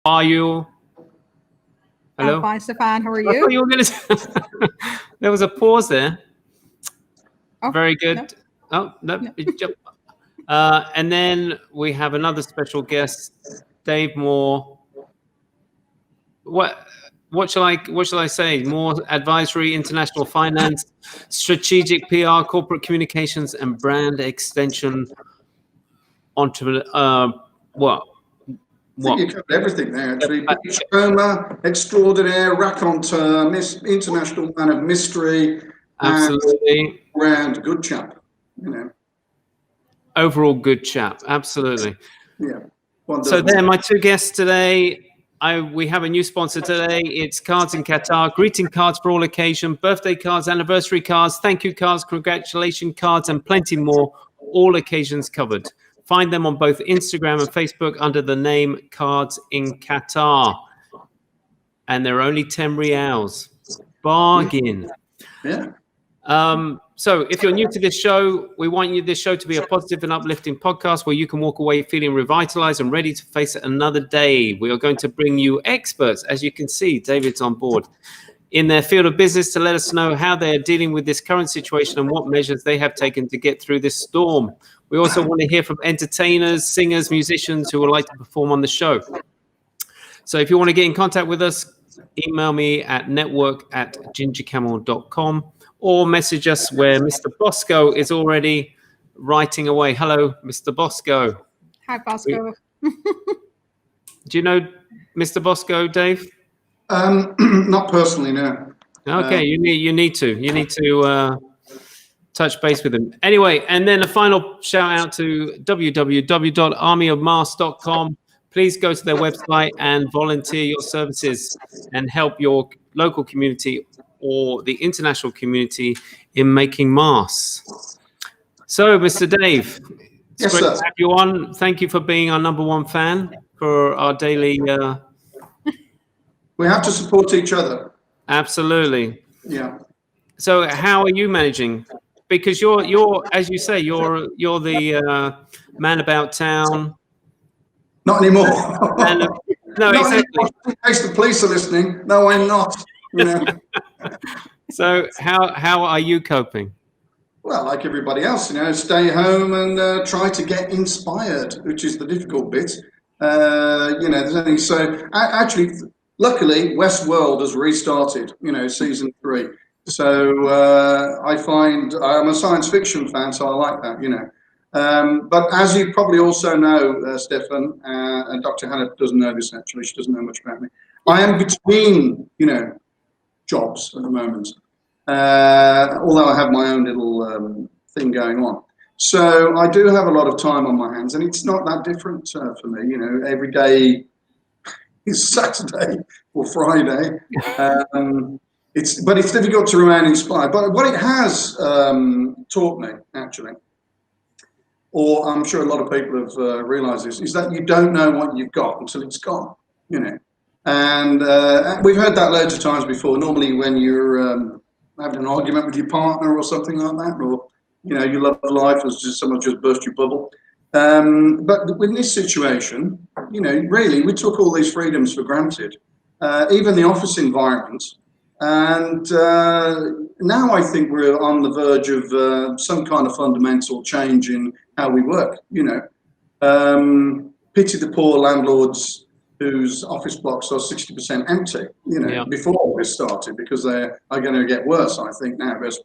Are you? I'm Hello? fine, Stefan. How are I thought you? you were going to. There was a pause there. Oh, Very no, good. Oh, no. no. And then we have another special guest, Dave Moore. What what shall I say? More advisory, international finance, strategic PR, corporate communications, and brand extension. Entrepreneur. What? I think What? you covered everything there, actually. Trauma, extraordinaire, raconteur, international man of mystery, and Absolutely. round good chap. You know, Overall, good chap. Absolutely. yeah. One So doesn't. they're my two guests today. We have a new sponsor today. It's Cards in Qatar. Greeting cards for all occasion, birthday cards, anniversary cards, thank you cards, congratulation cards, and plenty more. All occasions covered. Find them on both Instagram and Facebook under the name Cards in Qatar. And they're only 10 reals. Bargain. Yeah. So if you're new to this show, we want this show to be a positive and uplifting podcast where you can walk away feeling revitalized and ready to face another day. We are going to bring you experts, as you can see, David's on board, in their field of business to let us know how they are dealing with this current situation and what measures they have taken to get through this storm. We also want to hear from entertainers, singers, musicians who would like to perform on the show. So if you want to get in contact with us, email me at network@gingercamel.com or message us where Mr. Bosco is already writing away. Hello, Mr. Bosco. Hi, Bosco. Do you know Mr. Bosco, Dave? Not personally, no. Okay, you need to touch base with him. Anyway, and then a final shout out to www.armyofmars.com. Please go to their website and volunteer your services and help your local community or the international community in making masks. So, Mr. Dave, it's Yes, great sir. to have you on. Thank you for being our #1 fan for our daily. We have to support each other. Absolutely. Yeah. So, how are you managing? Because you're as you say, you're the man about town. Not anymore. No, Not exactly. anymore. In case the police are listening, no, I'm not. You know. So how are you coping? Well, like everybody else, you know, stay home and try to get inspired, which is the difficult bit. You know, there's only actually, luckily, Westworld has restarted. You know, season 3. So I find I'm a science fiction fan, so I like that. You know. But as you probably also know, Stefan, and Dr. Hannah doesn't know this actually, she doesn't know much about me. I am between, you know, jobs at the moment, although I have my own little thing going on. So I do have a lot of time on my hands, and it's not that different for me. You know, every day is Saturday or Friday. But it's difficult to remain inspired. But what it has taught me, actually, or I'm sure a lot of people have realised this, is that you don't know what you've got until it's gone, you know. And we've heard that loads of times before. Normally when you're having an argument with your partner or something like that, or, you know, you love life as just someone just burst your bubble. But in this situation, you know, really, we took all these freedoms for granted, even the office environment. And now I think we're on the verge of some kind of fundamental change in how we work, you know. Pity the poor landlords whose office blocks are 60% empty, you know, Yeah. before this started, because they are going to get worse, I think, now, as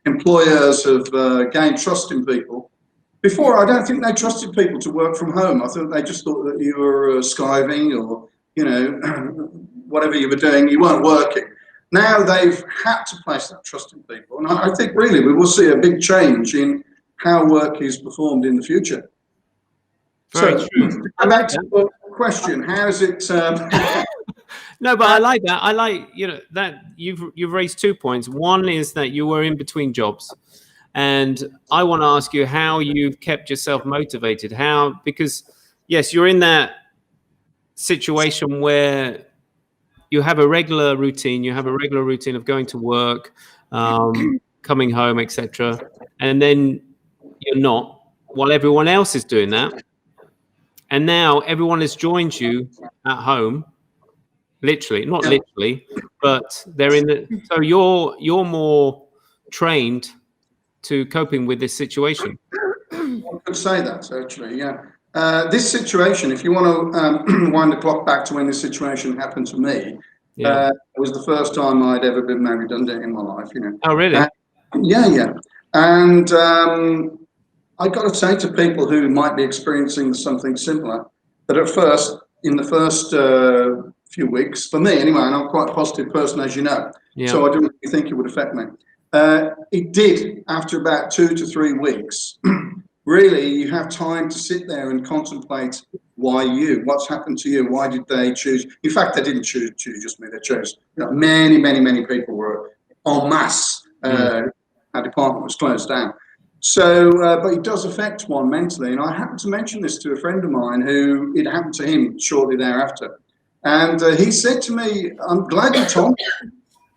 employers have gained trust in people. Before, I don't think they trusted people to work from home. I think they just thought that you were skiving or, you know, whatever you were doing, you weren't working. Now they've had to place that trust in people. And I think really we will see a big change in how work is performed in the future. Very true. And back to the question, how is it? No, but I like that. I like, you know, that you've raised 2 points. One is that you were in between jobs. And I want to ask you how you've kept yourself motivated. Because yes, you're in that situation where you have a regular routine. You have a regular routine of going to work, coming home, etc. And then you're not, while everyone else is doing that. and now everyone has joined you at home. Literally, not literally, but they're in the. So you're more trained to coping with this situation. I could say that actually, yeah. This situation, if you want to wind the clock back to when this situation happened to me, it was the first time I'd ever been made redundant in my life. You know. Oh, really? Yeah. And I got to say to people who might be experiencing something similar that at first, in the first few weeks, for me anyway, and I'm quite a positive person, as you know, so I didn't really think it would affect me. It did after about 2 to 3 weeks. Really, you have time to sit there and contemplate what's happened to you, why did they choose? In fact, they didn't choose just me, they chose many people were en masse. Our department was closed down. So, but it does affect one mentally. And I happened to mention this to a friend of mine who it happened to him shortly thereafter. And he said to me, I'm glad you told me.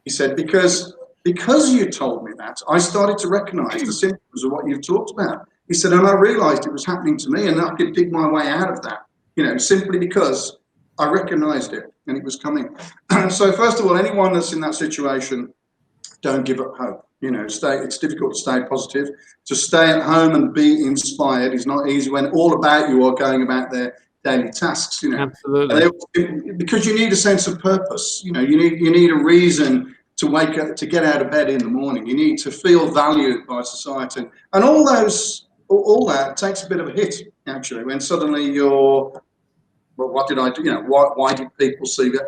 He said, because you told me that, I started to recognize the symptoms of what you've talked about. He said, and I realized it was happening to me and I could dig my way out of that, simply because I recognized it and it was coming. So first of all, anyone that's in that situation, don't give up hope. It's difficult to stay positive. To stay at home and be inspired is not easy when all about you are going about their daily tasks. Absolutely. Because you need a sense of purpose. You need a reason to wake up, to get out of bed in the morning. You need to feel valued by society, and all that takes a bit of a hit actually when suddenly you're. Well, what did I do? Why did people see me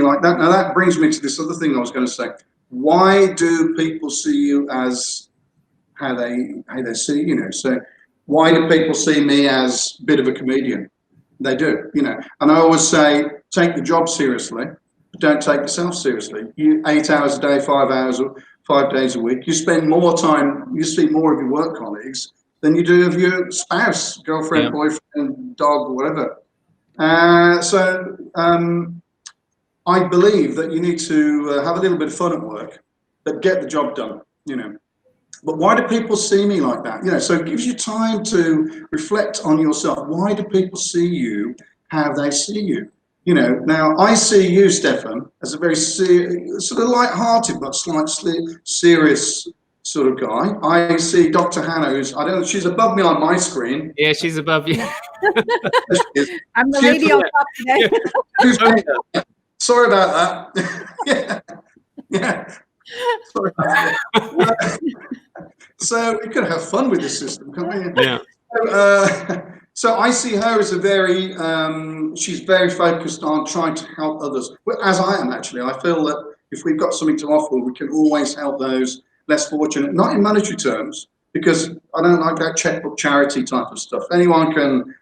like that? Now that brings me to this other thing I was going to say. Why do people see you as how they see you? So why do people see me as a bit of a comedian? They do, And I always say, take the job seriously, but don't take yourself seriously. You 8 hours a day, 5 hours, 5 days a week. You spend more time. You see more of your work colleagues than you do of your spouse, girlfriend, boyfriend, dog, whatever. I believe that you need to have a little bit of fun at work, but get the job done, But why do people see me like that? So it gives you time to reflect on yourself. Why do people see you how they see you? Now I see you, Stefan, as a very sort of light-hearted but slightly serious sort of guy. I see Dr. Hannah, she's above me on my screen. Yeah, she's above you. I'm the lady on top today. Sorry about that. Yeah. Sorry about that. So we could have fun with this system, can't we? Yeah. So I see her as a very, she's very focused on trying to help others, as I am actually. I feel that if we've got something to offer, we can always help those less fortunate, not in monetary terms, because I don't like that checkbook charity type of stuff. Anyone can,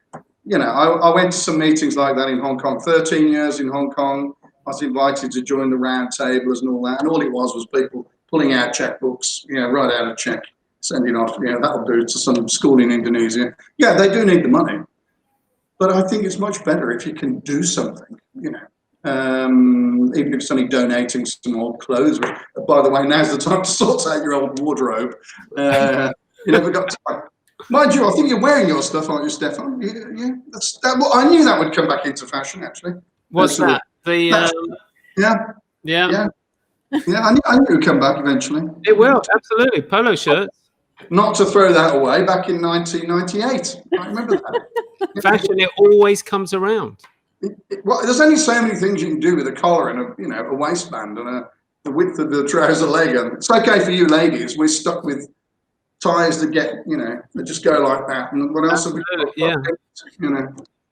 I went to some meetings like that in Hong Kong, 13 years in Hong Kong. I was invited to join the round tables and all that, and all it was people pulling out checkbooks, write out a check, sending off, that'll do to some school in Indonesia. Yeah, they do need the money, but I think it's much better if you can do something, even if it's only donating some old clothes. By the way, now's the time to sort out your old wardrobe. You never got time. Mind you, I think you're wearing your stuff, aren't you, Stefan? Yeah. Well, I knew that would come back into fashion, actually. What's that? Yeah. I knew it would come back eventually. It will, absolutely. Polo shirts. Not to throw that away, back in 1998. I remember that. Fashion, it always comes around. Well, there's only so many things you can do with a collar and a waistband and the width of the trouser leg. And it's okay for you ladies. We're stuck with ties that get, that just go like that. And what else have we got? Yeah.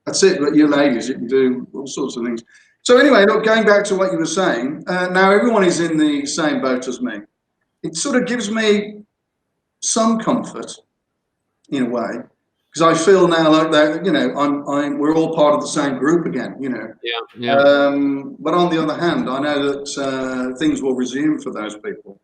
That's it. But you ladies, you can do all sorts of things. So anyway, look, going back to what you were saying, now everyone is in the same boat as me. It sort of gives me some comfort in a way, because I feel now like that, we're all part of the same group again, Yeah. But on the other hand, I know that things will resume for those people.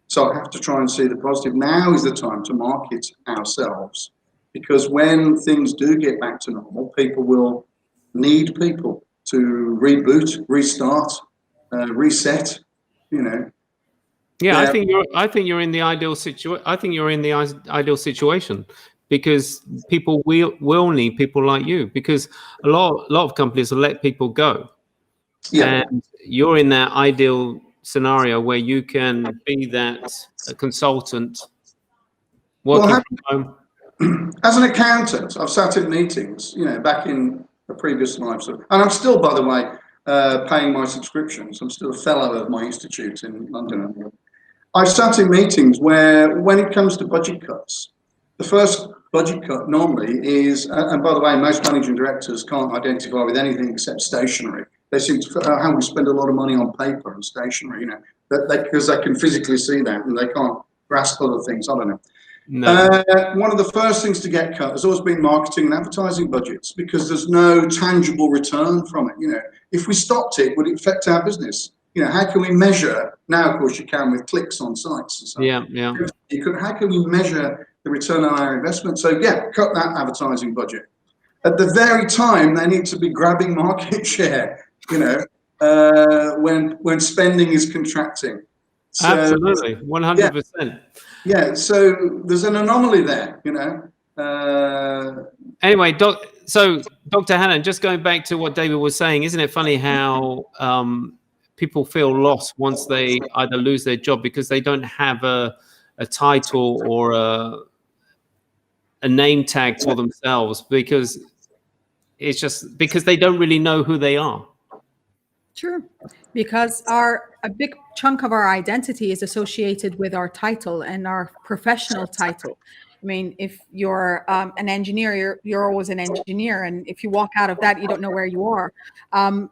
So I have to try and see the positive. Now is the time to market ourselves, because when things do get back to normal, people will need people to reboot, restart, reset, Yeah, I think you're in the ideal situation. I think you're in the ideal situation because people will need people like you, because a lot of companies will let people go. Yeah. And you're in that ideal scenario where you can be that consultant working Well, from home. as an accountant, I've sat in meetings, back in a previous life, and I'm still, by the way, paying my subscriptions. I'm still a fellow of my institute in London. I've sat in meetings where, when it comes to budget cuts, the first budget cut normally is, and by the way, most managing directors can't identify with anything except stationery. They seem to, how we spend a lot of money on paper and stationery, because they can physically see that and they can't grasp other things. I don't know. No. One of the first things to get cut has always been marketing and advertising budgets, because there's no tangible return from it. If we stopped it, would it affect our business? How can we measure? Now, of course, you can with clicks on sites and stuff. Yeah. How can we measure the return on our investment? So yeah, cut that advertising budget. At the very time, they need to be grabbing market share. When spending is contracting. So, absolutely, 100%. Yeah, so there's an anomaly there, Anyway, so Dr. Hannon, just going back to what David was saying, isn't it funny how people feel lost once they either lose their job because they don't have a title or a name tag for themselves, because it's just because they don't really know who they are. True, because a big chunk of our identity is associated with our title and our professional title. I mean, if you're an engineer, you're always an engineer, and if you walk out of that, you don't know where you are. I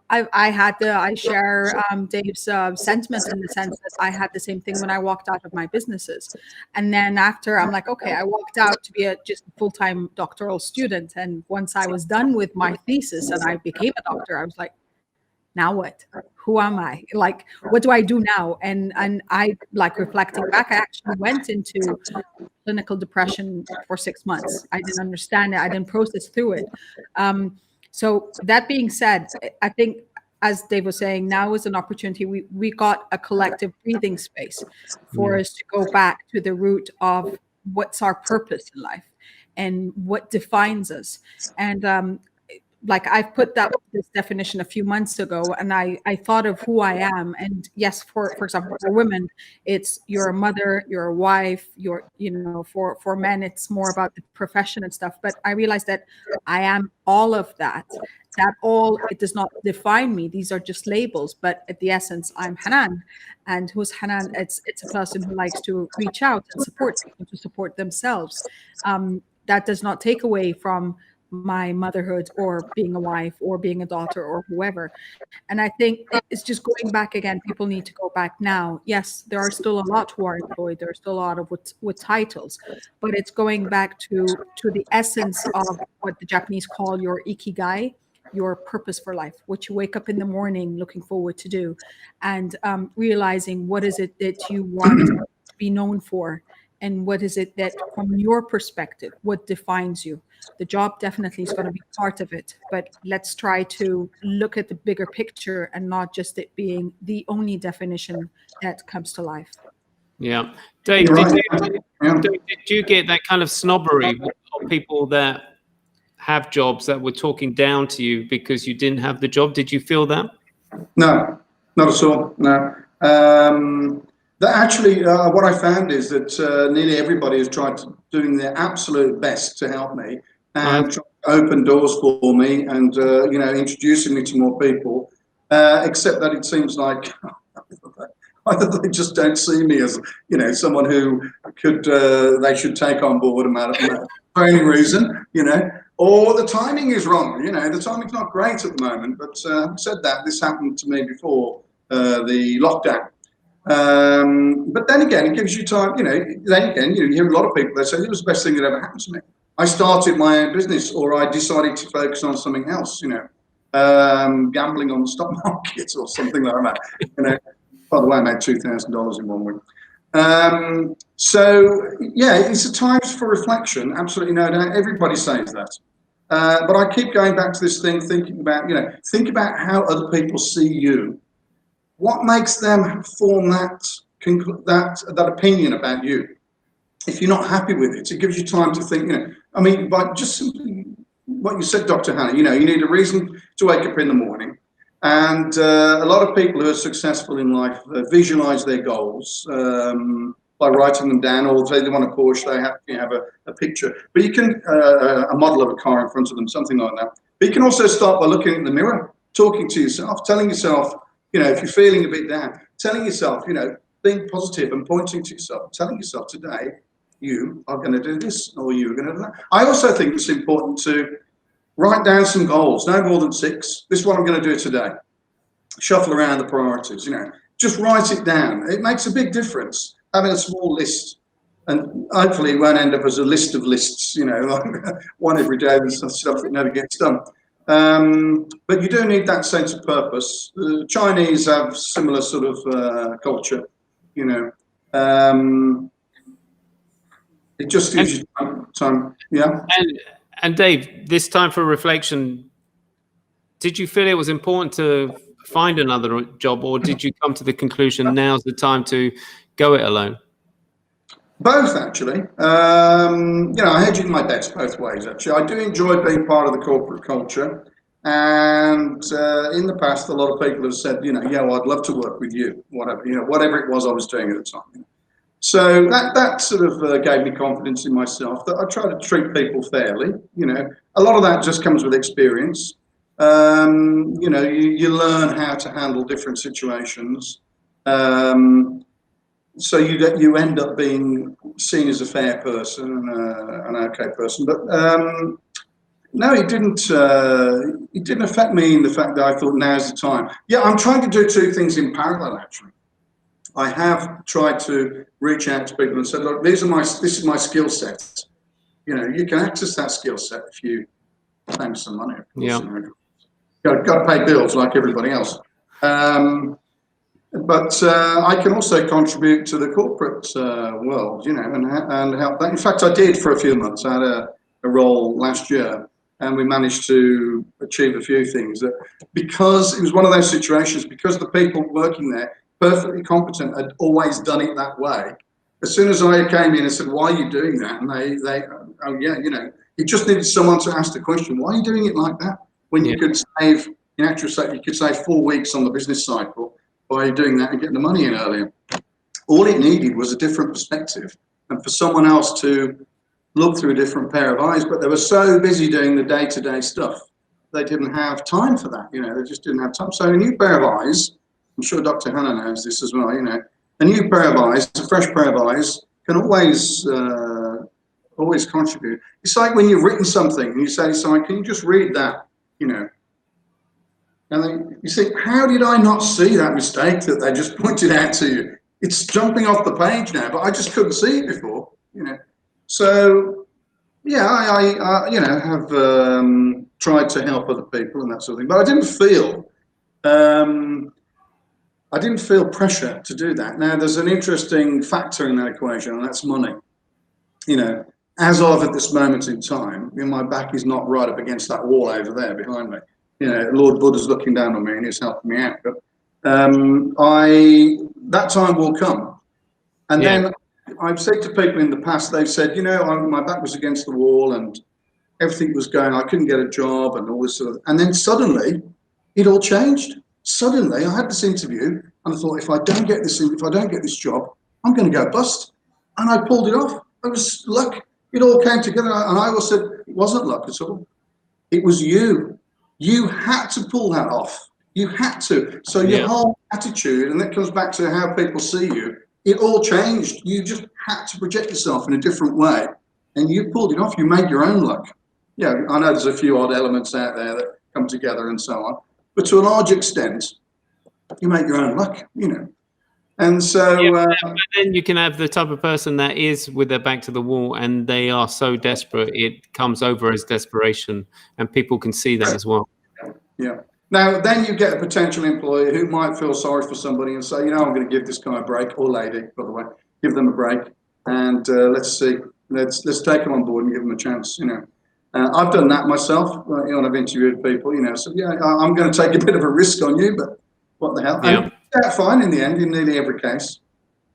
share Dave's sentiment in the sense that I had the same thing when I walked out of my businesses, and then after I'm like, okay, I walked out to be just a full-time doctoral student, and once I was done with my thesis and I became a doctor, I was like, now what? Who am I? Like, what do I do now? And I, like, reflecting back, I actually went into clinical depression for 6 months. I didn't understand it. I didn't process through it. So that being said, I think, as Dave was saying, now is an opportunity. We got a collective breathing space for us to go back to the root of what's our purpose in life and what defines us. And like, I put this definition a few months ago, and I thought of who I am. And yes, for example, for women, it's you're a mother, you're a wife, for men, it's more about the profession and stuff. But I realized that I am all of that. It does not define me. These are just labels. But at the essence, I'm Hanan. And who's Hanan? It's a person who likes to reach out and support people to support themselves. That does not take away from my motherhood or being a wife or being a daughter or whoever. And I think it's just going back again. People need to go back now. Yes, there are still a lot who are employed. There are still a lot of with titles, but it's going back to the essence of what the Japanese call your ikigai, your purpose for life, what you wake up in the morning looking forward to do, and realizing what is it that you want to be known for, and what is it that, from your perspective, what defines you. The job definitely is going to be part of it, but let's try to look at the bigger picture and not just it being the only definition that comes to life. Yeah. Dave, did you get that kind of snobbery of people that have jobs that were talking down to you because you didn't have the job? Did you feel that? No, not at all. No. Actually, what I found is that nearly everybody has tried doing their absolute best to help me and try to open doors for me and introducing me to more people. Except that it seems like either they just don't see me as someone who they should take on board for any reason, or the timing is wrong. The timing's not great at the moment. But having said that, this happened to me before the lockdown. But then again, it gives you time, then again, you hear a lot of people that say it was the best thing that ever happened to me. I started my own business, or I decided to focus on something else, gambling on the stock market or something like that. By the way, I made $2,000 in 1 week. So yeah, it's a time for reflection. Absolutely no doubt. Everybody says that. But I keep going back to this thing, thinking about, think about how other people see you. What makes them form that opinion about you? If you're not happy with it, it gives you time to think, I mean, by just simply what you said, Dr. Hannah, you need a reason to wake up in the morning. And a lot of people who are successful in life visualize their goals by writing them down, or if they want a Porsche, they have a picture. But you can, a model of a car in front of them, something like that. But you can also start by looking in the mirror, talking to yourself, telling yourself, if you're feeling a bit down, telling yourself, being positive and pointing to yourself, telling yourself today, you are going to do this, or you are going to do that. I also think it's important to write down some goals, no more than 6. This is what I'm going to do today. Shuffle around the priorities, just write it down. It makes a big difference, having a small list. And hopefully it won't end up as a list of lists, like one every day with stuff that never gets done. But you do need that sense of purpose. The Chinese have similar sort of culture, it just gives you time. Yeah. And Dave, this time for reflection, did you feel it was important to find another job, or did you come to the conclusion now's the time to go it alone? Both, actually. I hedge my bets both ways, actually. I do enjoy being part of the corporate culture. And in the past, a lot of people have said, well, I'd love to work with you, whatever it was I was doing at the time. So that sort of gave me confidence in myself, that I try to treat people fairly. A lot of that just comes with experience. You learn how to handle different situations. So you end up being seen as a fair person and an okay person. But no, it didn't affect me in the fact that I thought now's the time. Yeah, I'm trying to do 2 things in parallel, actually. I have tried to reach out to people and said, look, this is my skill set. You can access that skill set if you pay me some money. Of course, got to pay bills like everybody else. But I can also contribute to the corporate world, and help that. In fact, I did for a few months. I had a role last year, and we managed to achieve a few things. Because it was one of those situations, because the people working there, perfectly competent, had always done it that way. As soon as I came in and said, why are you doing that? And they oh yeah, you just needed someone to ask the question, why are you doing it like that? When you could save, in actual fact, you could save 4 weeks on the business cycle by doing that and getting the money in earlier. All it needed was a different perspective, and for someone else to look through a different pair of eyes, but they were so busy doing the day-to-day stuff, they didn't have time for that, they just didn't have time. So a new pair of eyes, I'm sure Dr. Hannah knows this as well, a new pair of eyes, a fresh pair of eyes can always contribute. It's like when you've written something and you say to someone, can you just read that, and then you think, how did I not see that mistake that they just pointed out to you? It's jumping off the page now, but I just couldn't see it before, So, yeah, I have tried to help other people and that sort of thing, but I didn't feel pressure to do that. Now, there's an interesting factor in that equation, and that's money. As of at this moment in time, my back is not right up against that wall over there behind me. Lord Buddha's looking down on me and he's helping me out. But that time will come. And then I've said to people in the past, they've said, my back was against the wall and everything was going, I couldn't get a job and all this sort of, and then suddenly it all changed. Suddenly I had this interview and I thought, if I don't get this job, I'm going to go bust. And I pulled it off. It was luck. It all came together. And I always said, it wasn't luck at all. It was you. You had to pull that off. You had to. So your whole attitude, and that comes back to how people see you, it all changed. You just had to project yourself in a different way. And you pulled it off. You made your own luck. Yeah, I know there's a few odd elements out there that come together and so on. But to a large extent, you make your own luck, And so... but then you can have the type of person that is with their back to the wall and they are so desperate, it comes over as desperation, and people can see that as well. Yeah. Now, then you get a potential employer who might feel sorry for somebody and say, I'm going to give this guy a break, or lady, by the way, give them a break, and let's see, let's take them on board and give them a chance, I've done that myself, I've interviewed people, so I'm going to take a bit of a risk on you, but what the hell? Yeah. And fine in the end, in nearly every case.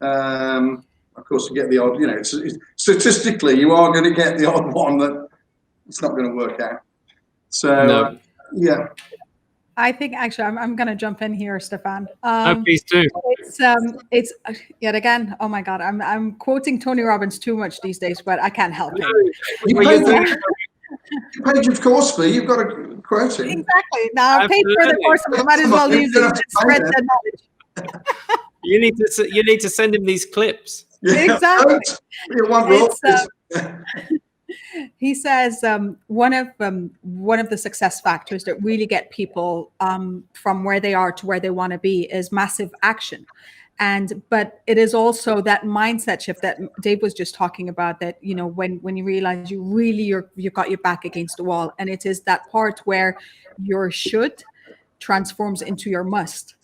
Of course, you get the odd, statistically, you are going to get the odd one that it's not going to work out. So yeah. I think actually I'm going to jump in here, Stefan. Please do. It's yet again. Oh my God, I'm quoting Tony Robbins too much these days, but I can't help it. You paid your course fee. You've got to quote it. Exactly. Now I've paid for the course, I might as well use it and spread the knowledge. You need to send him these clips. Yeah, exactly. He says one of the success factors that really get people from where they are to where they want to be is massive action. But it is also that mindset shift that Dave was just talking about, that, you know, when you realize you've got your back against the wall, and it is that part where your should transforms into your must.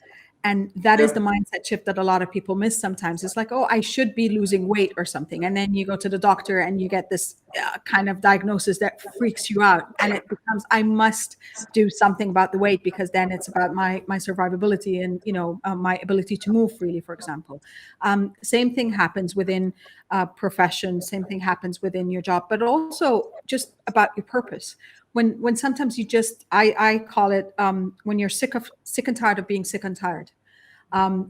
And that is the mindset shift that a lot of people miss sometimes. It's like, oh, I should be losing weight or something. And then you go to the doctor and you get this kind of diagnosis that freaks you out. And it becomes, I must do something about the weight, because then it's about my survivability and, you know, my ability to move freely, for example. Same thing happens within profession. Same thing happens within your job, but also just about your purpose. When sometimes you just, I call it when you're sick and tired of being sick and tired.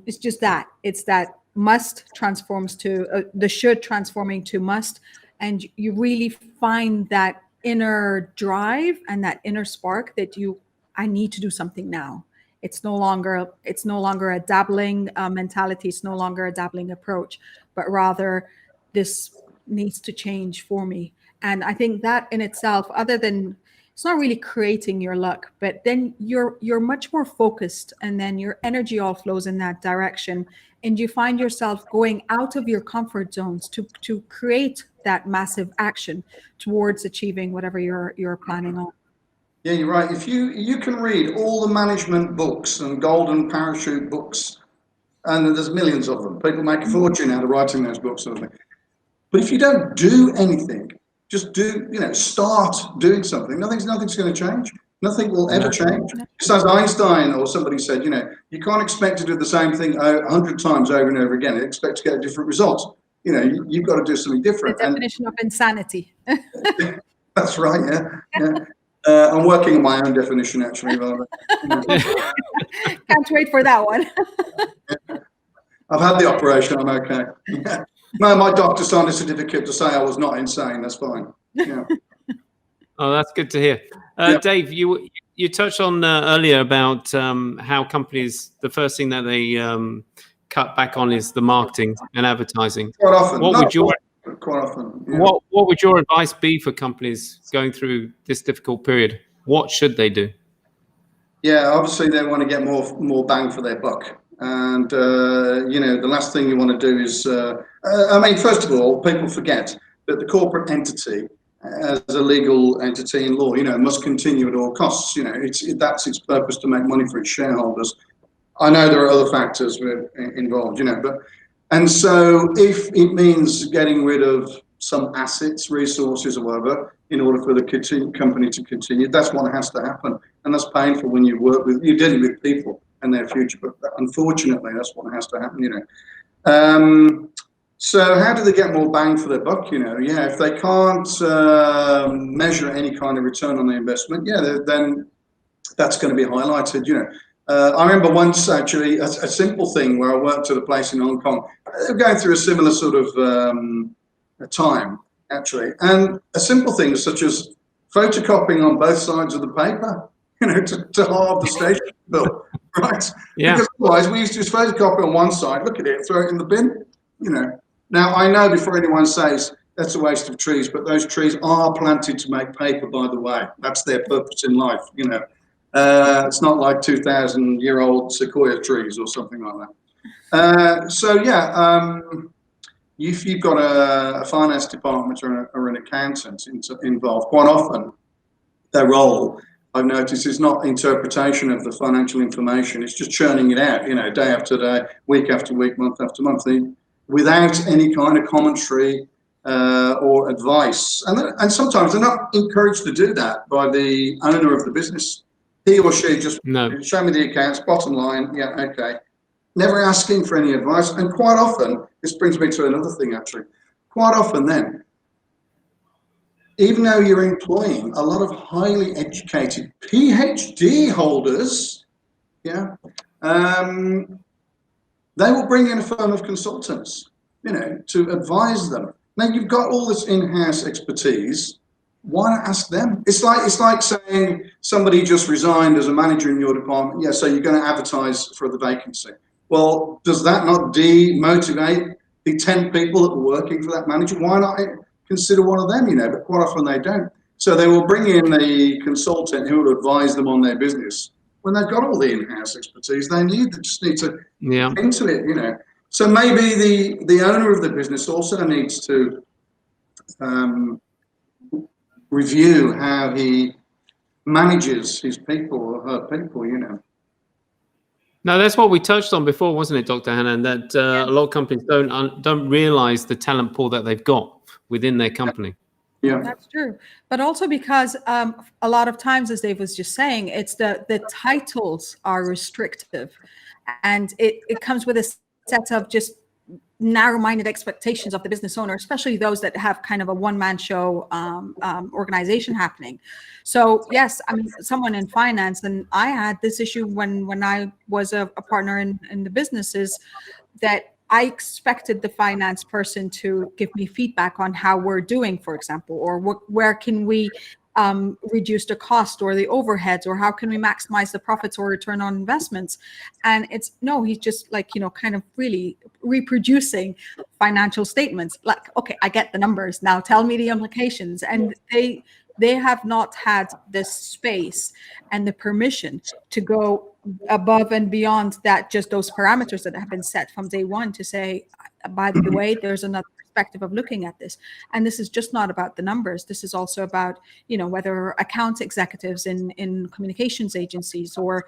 It's just that. It's that must transforms to the should transforming to must. And you really find that inner drive and that inner spark that I need to do something now. It's no longer a dabbling mentality. It's no longer a dabbling approach, but rather this needs to change for me. And I think that in itself, other than, it's not really creating your luck, but then you're much more focused, and then your energy all flows in that direction, and you find yourself going out of your comfort zones to create that massive action towards achieving whatever you're planning on. Yeah, you're right. If you can read all the management books and golden parachute books, and there's millions of them. People make a fortune out of writing those books, sort of thing. But if you don't do anything, just start doing something. Nothing's going to change. Nothing will ever change. Just as Einstein or somebody said, you can't expect to do the same thing 100 times over and over again and expect to get a different result. You've got to do something different. The definition of insanity. That's right. Yeah. I'm working on my own definition, actually. Can't wait for that one. I've had the operation. I'm okay. Yeah. No, my doctor signed a certificate to say I was not insane. That's fine. Yeah. Oh, that's good to hear. Dave, you touched on earlier about how companies, the first thing that they cut back on is the marketing and advertising. Quite often. Quite often. Yeah. What would your advice be for companies going through this difficult period? What should they do? Yeah, obviously they want to get more bang for their buck. And, the last thing you want to do is, first of all, people forget that the corporate entity, as a legal entity in law, must continue at all costs. That's its purpose, to make money for its shareholders. I know there are other factors involved, and so if it means getting rid of some assets, resources, or whatever, in order for the company to continue, that's what has to happen. And that's painful when you're dealing with people and their future, but unfortunately that's what has to happen. So how do they get more bang for their buck? If they can't measure any kind of return on the investment, then that's going to be highlighted. I remember once, actually, a simple thing where I worked at a place in Hong Kong. They were going through a similar sort of time, actually, and a simple thing such as photocopying on both sides of the paper, to halve the station bill. Right. Yeah. Because otherwise we used to just photocopy on one side, look at it, throw it in the bin. Now I know before anyone says that's a waste of trees, but those trees are planted to make paper, by the way. That's their purpose in life. It's not like 2,000-year-old sequoia trees or something like that. If you've got a finance department or an accountant involved, quite often their role, I've noticed, is not interpretation of the financial information. It's just churning it out, day after day, week after week, month after month, without any kind of commentary or advice. And sometimes they're not encouraged to do that by the owner of the business. He or she just show me the accounts, bottom line, yeah, okay. Never asking for any advice. And quite often, this brings me to another thing, actually. Quite often then, even though you're employing a lot of highly educated PhD holders, yeah, they will bring in a firm of consultants, to advise them. Now you've got all this in-house expertise. Why not ask them? It's like saying somebody just resigned as a manager in your department. Yeah, so you're going to advertise for the vacancy. Well, does that not demotivate the 10 people that were working for that manager? Why not consider one of them? But quite often they don't. So they will bring in a consultant who will advise them on their business when they've got all the in-house expertise they need. They just need to get into it. So maybe the owner of the business also needs to review how he manages his people or her people. No, that's what we touched on before, wasn't it, Dr. Hannan? That a lot of companies don't realize the talent pool that they've got within their company. Yeah, that's true. But also because a lot of times, as Dave was just saying, it's the titles are restrictive, and it comes with a set of just narrow-minded expectations of the business owner, especially those that have kind of a one-man show organization happening. So yes, I mean, someone in finance, and I had this issue when I was a partner in the businesses, that I expected the finance person to give me feedback on how we're doing, for example, or where can we reduce the cost or the overheads, or how can we maximize the profits or return on investments. And he's just like, kind of really reproducing financial statements. Like, okay, I get the numbers, now tell me the implications. And they have not had the space and the permission to go above and beyond that, just those parameters that have been set from day one, to say, by the way, there's another perspective of looking at this. And this is just not about the numbers. This is also about, whether account executives in communications agencies, or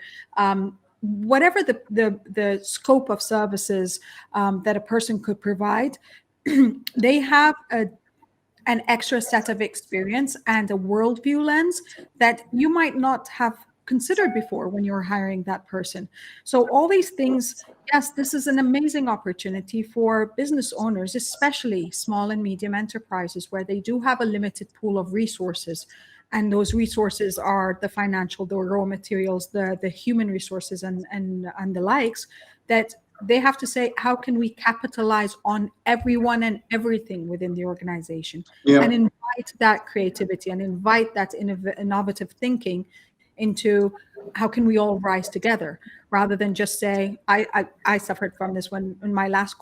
whatever the scope of services that a person could provide, they have an extra set of experience and a worldview lens that you might not have considered before when you're hiring that person. So all these things, yes, this is an amazing opportunity for business owners, especially small and medium enterprises, where they do have a limited pool of resources. And those resources are the financial, the raw materials, the human resources, and the likes, that they have to say, how can we capitalize on everyone and everything within the organization, and invite that creativity and invite that innovative thinking into how can we all rise together, rather than just say, I suffered from this when in my last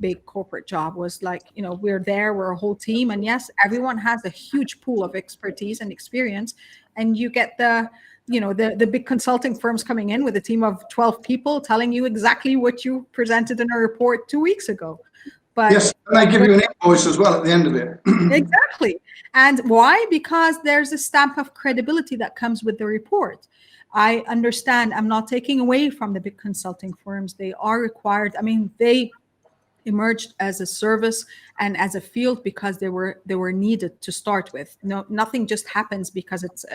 big corporate job was like, we're a whole team, and yes, everyone has a huge pool of expertise and experience, and you get the big consulting firms coming in with a team of 12 people telling you exactly what you presented in a report 2 weeks ago. But yes, and they give you an invoice as well at the end of it. Exactly. And why? Because there's a stamp of credibility that comes with the report. I understand. I'm not taking away from the big consulting firms. They are required. I mean, they emerged as a service and as a field because they were needed to start with. No, nothing just happens because it's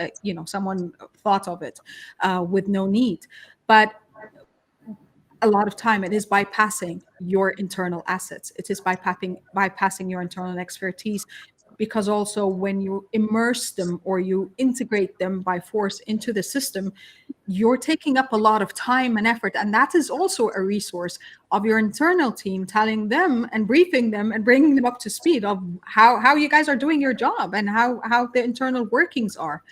someone thought of it with no need. But a lot of time it is bypassing your internal assets. It is bypassing your internal expertise, because also when you immerse them or you integrate them by force into the system, you're taking up a lot of time and effort. And that is also a resource of your internal team, telling them and briefing them and bringing them up to speed of how you guys are doing your job and how the internal workings are.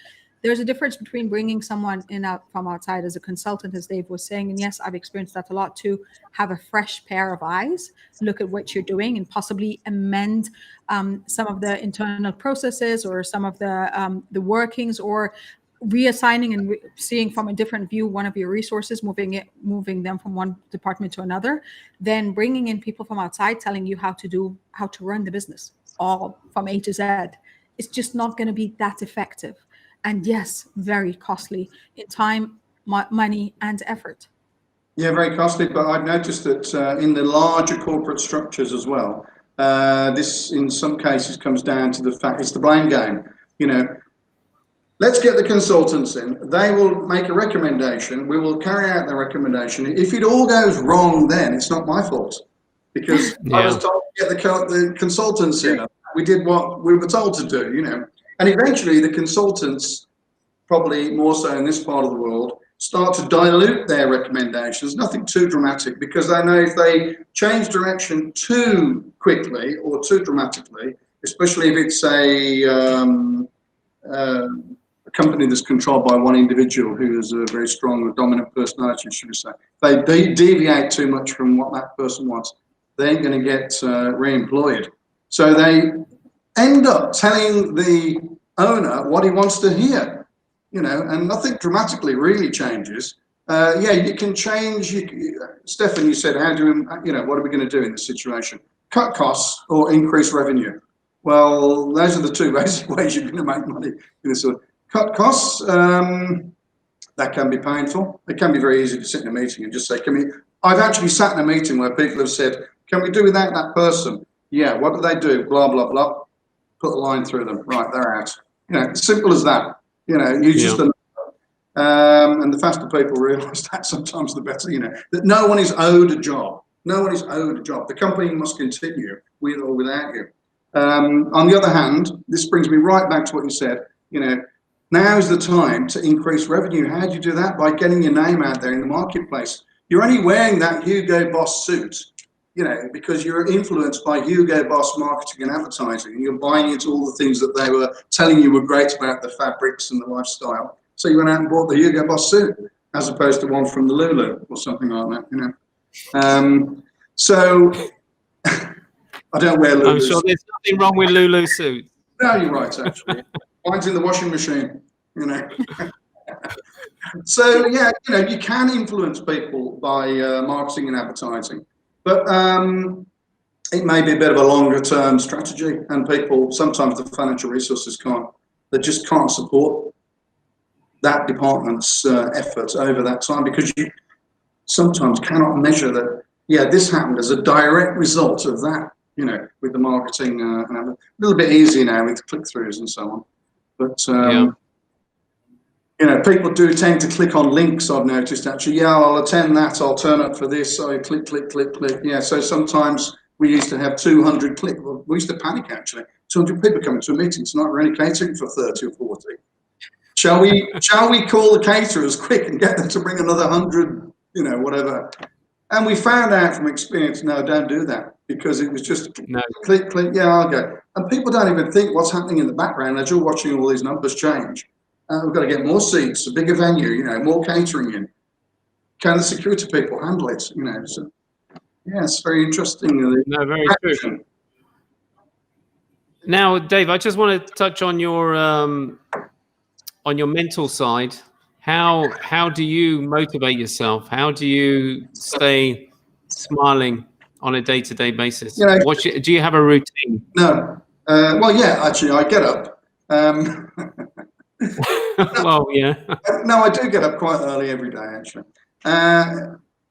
There's a difference between bringing someone in from outside as a consultant, as Dave was saying, and yes, I've experienced that a lot, to have a fresh pair of eyes, look at what you're doing, and possibly amend some of the internal processes or some of the workings, or reassigning and seeing from a different view one of your resources, moving them from one department to another, then bringing in people from outside telling you how to run the business, all from A to Z. It's just not going to be that effective. And yes, very costly in time, money, and effort. Yeah, very costly. But I've noticed that in the larger corporate structures as well, this in some cases comes down to the fact it's the blame game. Let's get the consultants in. They will make a recommendation. We will carry out the recommendation. If it all goes wrong, then it's not my fault, because I was told to get the consultants in. We did what we were told to do, you know. And eventually the consultants, probably more so in this part of the world, start to dilute their recommendations. Nothing too dramatic, because they know if they change direction too quickly or too dramatically, especially if it's a company that's controlled by one individual who has a very strong dominant personality, should we say, if they deviate too much from what that person wants, they ain't going to get re-employed. So they end up telling the owner what he wants to hear, you know, and nothing dramatically really changes. Yeah, you can change. Stefan, you said, how do you know, what are we going to do in this situation? Cut costs or increase revenue? Well, those are the two basic ways you're going to make money. You know, so cut costs, that can be painful. It can be very easy to sit in a meeting and just say, can we? I've actually sat in a meeting where people have said, can we do without that person? Yeah, what do they do? Blah, blah, blah. Put a line through them. Right, they're out. You know, simple as that. You know, you just, and the faster people realise that, sometimes the better, you know, that no one is owed a job. No one is owed a job. The company must continue with or without you. On the other hand, this brings me right back to what you said, you know, now is the time to increase revenue. How do you do that? By getting your name out there in the marketplace. You're only wearing that Hugo Boss suit, you know, because you're influenced by Hugo Boss marketing and advertising, and you're buying into all the things that they were telling you were great about the fabrics and the lifestyle. So you went out and bought the Hugo Boss suit, as opposed to one from the Lulu or something like that, you know. So I don't wear Lulu. I'm sure there's nothing wrong with Lulu suits. No, you're right, actually. Mine's in the washing machine, you know. So, yeah, you know, you can influence people by marketing and advertising, but it may be a bit of a longer term strategy, and people, sometimes the financial resources they just can't support that department's efforts over that time, because you sometimes cannot measure that, yeah, this happened as a direct result of that, you know, with the marketing, and a little bit easier now with click-throughs and so on. But, you know, people do tend to click on links, I've noticed, actually. Yeah, I'll attend that, I'll turn up for this, so I click, click, click, click. Yeah, so sometimes we used to have 200 click. Well, we used to panic, actually. 200 people coming to a meeting tonight, we're only catering for 30 or 40. Shall we call the caterers quick and get them to bring another 100, you know, whatever? And we found out from experience, no, don't do that, because it was just click, click, yeah, I'll go. And people don't even think what's happening in the background as you're watching all these numbers change. We've got to get more seats, a bigger venue, you know, more catering in. Can the security people handle it? You know, so yeah, it's very interesting. No, very true. Now, Dave, I just want to touch on your mental side. How do you motivate yourself? How do you stay smiling on a day-to-day basis? You know, do you have a routine? No. Well, yeah, actually, I get up. Well, yeah. No, I do get up quite early every day, actually.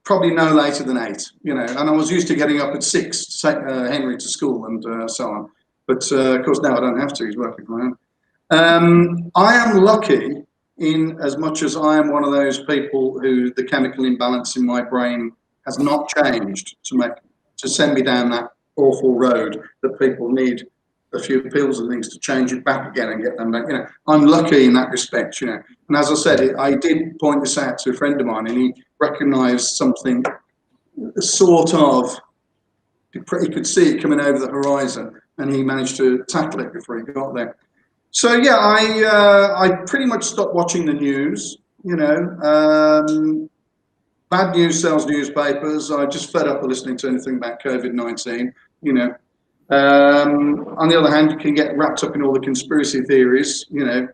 Probably no later than 8, you know. And I was used to getting up at 6 to take Henry to school and so on. But of course, now I don't have to. He's working from home. I am lucky in as much as I am one of those people who the chemical imbalance in my brain has not changed to send me down that awful road that people need a few pills and things to change it back again and get them back. You know, I'm lucky in that respect, you know. And as I said, I did point this out to a friend of mine, and he recognised something sort of, he could see it coming over the horizon, and he managed to tackle it before he got there. So yeah, I pretty much stopped watching the news, you know. Bad news sells newspapers. I just fed up of listening to anything about COVID-19, you know. On the other hand, you can get wrapped up in all the conspiracy theories, you know.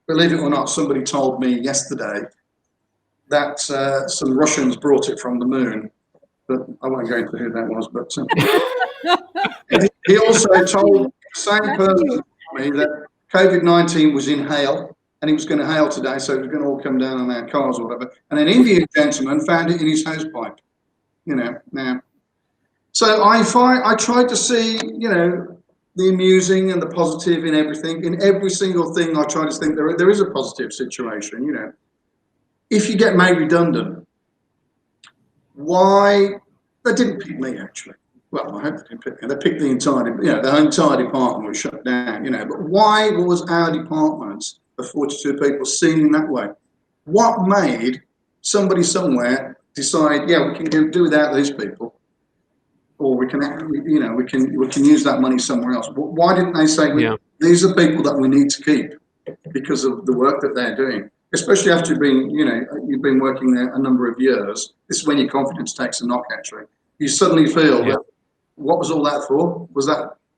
Believe it or not, somebody told me yesterday that some Russians brought it from the moon, but I won't go into who that was. But he also told the same person me that COVID-19 was in hail, and he was going to hail today, so it was going to all come down on our cars or whatever. And an Indian gentleman found it in his hosepipe, you know. Now, so I tried to see, you know, the amusing and the positive in everything. In every single thing, I try to think there is a positive situation, you know. If you get made redundant, why? They didn't pick me, actually. well, I hope they didn't pick me. They picked the entire, the entire department was shut down, But why was our department of 42 people seen in that way? What made somebody somewhere decide, yeah, we can do without these people, or we can use that money somewhere else? Why didn't they say, these are people that we need to keep because of the work that they're doing? Especially after you've been working there a number of years. This is when your confidence takes a knock. Actually, you suddenly feel that, what was all that for?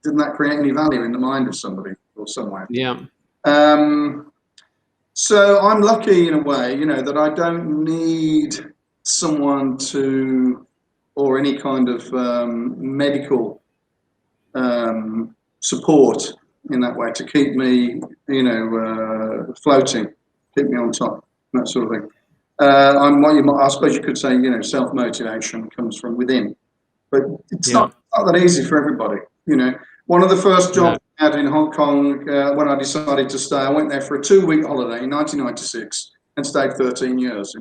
Didn't that create any value in the mind of somebody or somewhere? Yeah. So I'm lucky in a way, that I don't need someone or any kind of medical support in that way to keep me, floating, keep me on top, that sort of thing. I suppose you could say, self-motivation comes from within, but it's not that easy for everybody. One of the first jobs I had in Hong Kong when I decided to stay, I went there for a 2-week holiday in 1996 and stayed 13 years.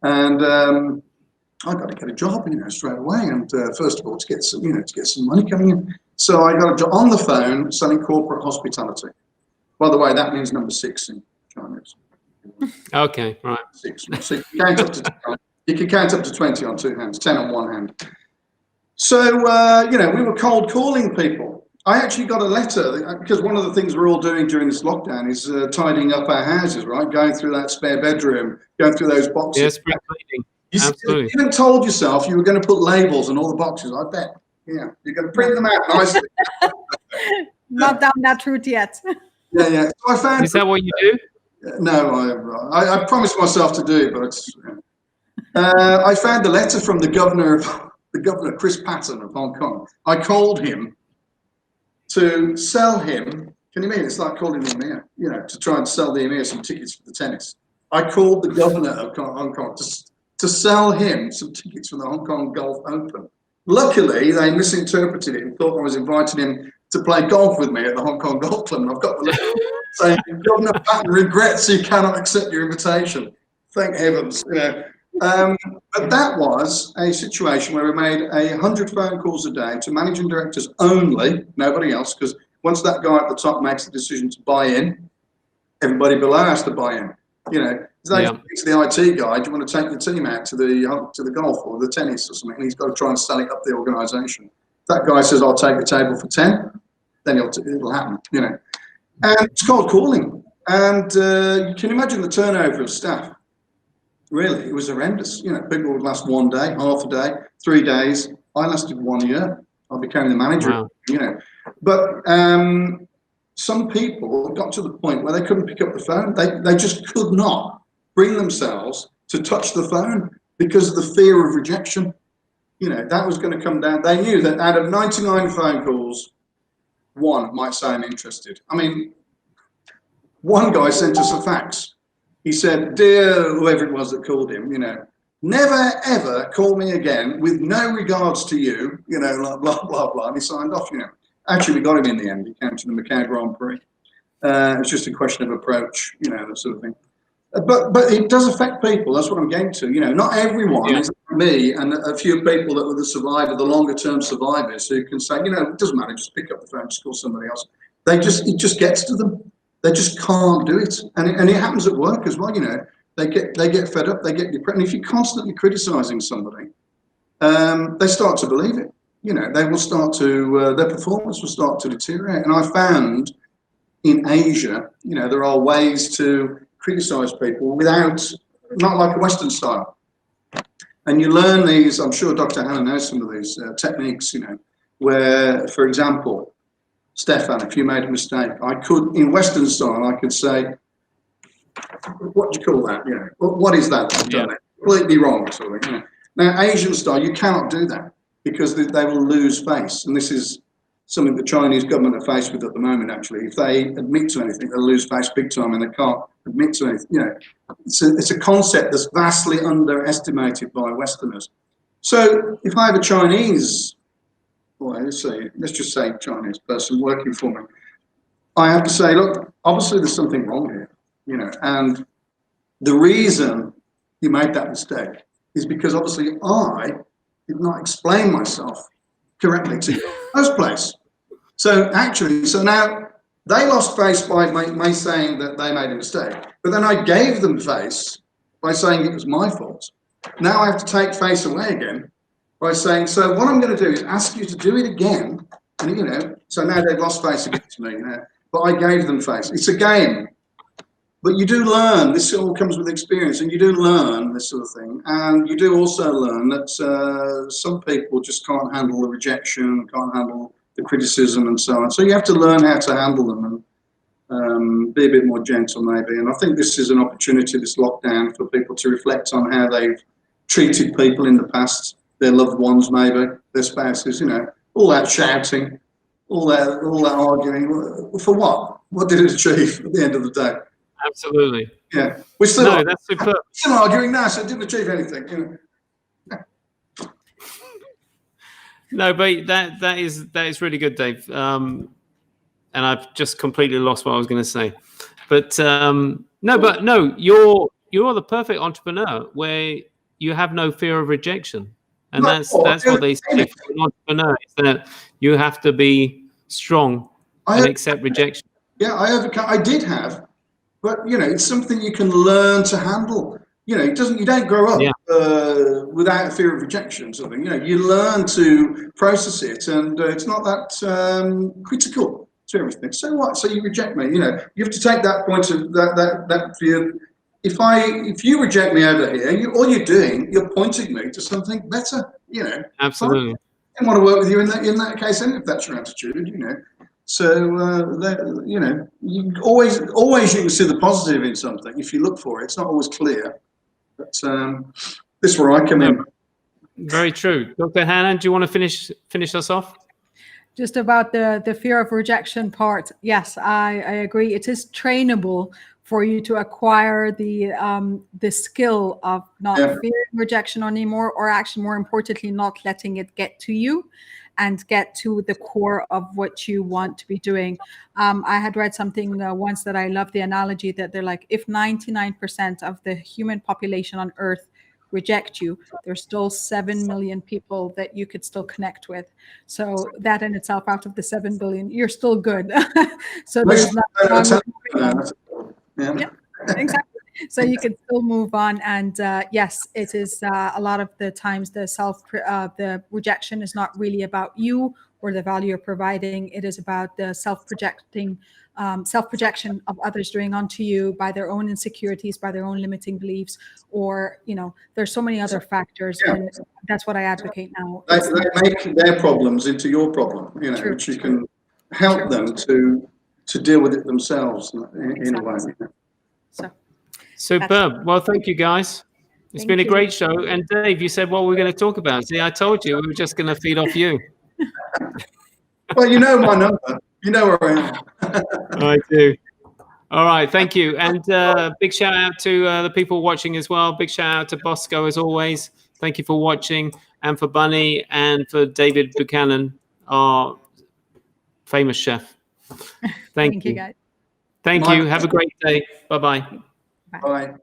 And I got to get a job, straight away. And first of all, to get some money coming in. So I got a job on the phone selling corporate hospitality. By the way, that means number 6 in Chinese. Okay, right. 6. So you can count up to 20 on 2 hands, 10 on 1 hand. So, we were cold calling people. I actually got a letter, because one of the things we're all doing during this lockdown is tidying up our houses, right? Going through that spare bedroom, going through those boxes. Yes, cleaning. Absolutely. You even told yourself you were going to put labels on all the boxes, I bet. Yeah, you're going to print them out nicely. Not down that route yet. Yeah. So I found. Is that what you do? No, I promised myself to do it, but it's. I found the letter from the governor Chris Patton of Hong Kong. I called him to sell him. Can you mean it's like calling the emir? To try and sell the emir some tickets for the tennis. I called the governor of Hong Kong to sell him some tickets for the Hong Kong Golf Open. Luckily, they misinterpreted it and thought I was inviting him to play golf with me at the Hong Kong Golf Club. And I've got the letter saying, Governor Patton regrets he cannot accept your invitation. Thank heavens. But that was a situation where we made 100 phone calls a day to managing directors only, nobody else, because once that guy at the top makes the decision to buy in, everybody below has to buy in. To the IT guy, do you want to take the team out to the golf or the tennis or something? And he's got to try and sell it up the organisation. If that guy says, I'll take the table for 10, then it'll happen, And it's called calling. And you can imagine the turnover of staff. Really, it was horrendous. People would last 1 day, half a day, 3 days. I lasted 1 year. I became the manager, But some people got to the point where they couldn't pick up the phone. They just could not bring themselves to touch the phone because of the fear of rejection. That was going to come down. They knew that out of 99 phone calls, 1 might say I'm interested. I mean, one guy sent us a fax. He said, dear whoever it was that called him, never ever call me again with no regards to you, blah, blah, blah, blah. And he signed off, Actually, we got him in the end. He came to the Macau Grand Prix. It's just a question of approach, that sort of thing. But it does affect people. That's what I'm getting to. Not everyone is like me and a few people that were the longer term survivors who can say, it doesn't matter, just pick up the phone, just call somebody else. It just gets to them. They just can't do it, and it happens at work as well. They get fed up, they get depressed. And if you're constantly criticizing somebody, they start to believe it. They will start to their performance will start to deteriorate. And I found in Asia, there are ways to criticize people not like a Western style. And you learn these. I'm sure Dr. Hannah knows some of these techniques. Where, for example, Stefan, if you made a mistake, in Western style, I could say, what do you call that? What is that? I've done it completely wrong, sort of. Now, Asian style, you cannot do that because they will lose face. And this is something the Chinese government are faced with at the moment, actually. If they admit to anything, they'll lose face big time and they can't admit to anything. It's a concept that's vastly underestimated by Westerners. So if I have a Chinese, let's just say Chinese person working for me, I have to say, look, obviously there's something wrong here, and the reason you made that mistake is because obviously I did not explain myself correctly to you in the first place. So actually, so now they lost face by me saying that they made a mistake, but then I gave them face by saying it was my fault. Now I have to take face away again by saying, so what I'm going to do is ask you to do it again. And, you know, so now they've lost face against me now, but I gave them face. It's a game. But you do learn, this all comes with experience, and you do learn this sort of thing. And you do also learn that some people just can't handle the rejection, can't handle the criticism and so on. So you have to learn how to handle them and be a bit more gentle maybe. And I think this is an opportunity, this lockdown, for people to reflect on how they've treated people in the past, their loved ones maybe, their spouses, you know, all that shouting, all that arguing. For what? What did it achieve at the end of the day? Absolutely. Yeah, we're still that's superb. Still arguing now, so it didn't achieve anything. You know? No, but that is really good, Dave. And I've just completely lost what I was going to say. But no, you're the perfect entrepreneur where you have no fear of rejection, and that's what they say for an entrepreneur, is that you have to be strong and accept rejection. Yeah, I did have. But, you know, it's something you can learn to handle. You know, you don't grow up without a fear of rejection or something. You know, you learn to process it, and it's not that critical to everything. So what? So you reject me? You know, you have to take that point of that view. If you reject me over here, all you're doing, you're pointing me to something better. You know, absolutely. I want to work with you in that case, and if that's your attitude, you know. So you know, you always you can see the positive in something if you look for it. It's not always clear, but this is where I come in. Very true, Dr. Hannan. Do you want to finish us off? Just about the fear of rejection part. Yes, I agree. It is trainable for you to acquire the skill of not fearing rejection anymore, or actually, more importantly, not letting it get to you and get to the core of what you want to be doing. I had read something once that I love the analogy that they're like, if 99% of the human population on Earth reject you, there's still 7 million people that you could still connect with. So that in itself, out of the 7 billion, you're still good. So there's not. Yeah, exactly. So you can still move on, and yes, it is a lot of the times the rejection is not really about you or the value you're providing. It is about the self-projection of others doing onto you by their own insecurities, by their own limiting beliefs, or, you know, there's so many other factors, and that's what I advocate now. They make their problems into your problem, you know, which you can help them to deal with it themselves in a way. So. Superb. Well, thank you, guys. It's been a great show. And Dave, you said what we're going to talk about. See, I told you we were just going to feed off you. Well, you know my number. You know where I am. I do. All right. Thank you. And big shout out to the people watching as well. Big shout out to Bosco, as always. Thank you for watching. And for Bunny and for David Buchanan, our famous chef. Thank you, guys. Thank you. Have a great day. Bye-bye. Bye.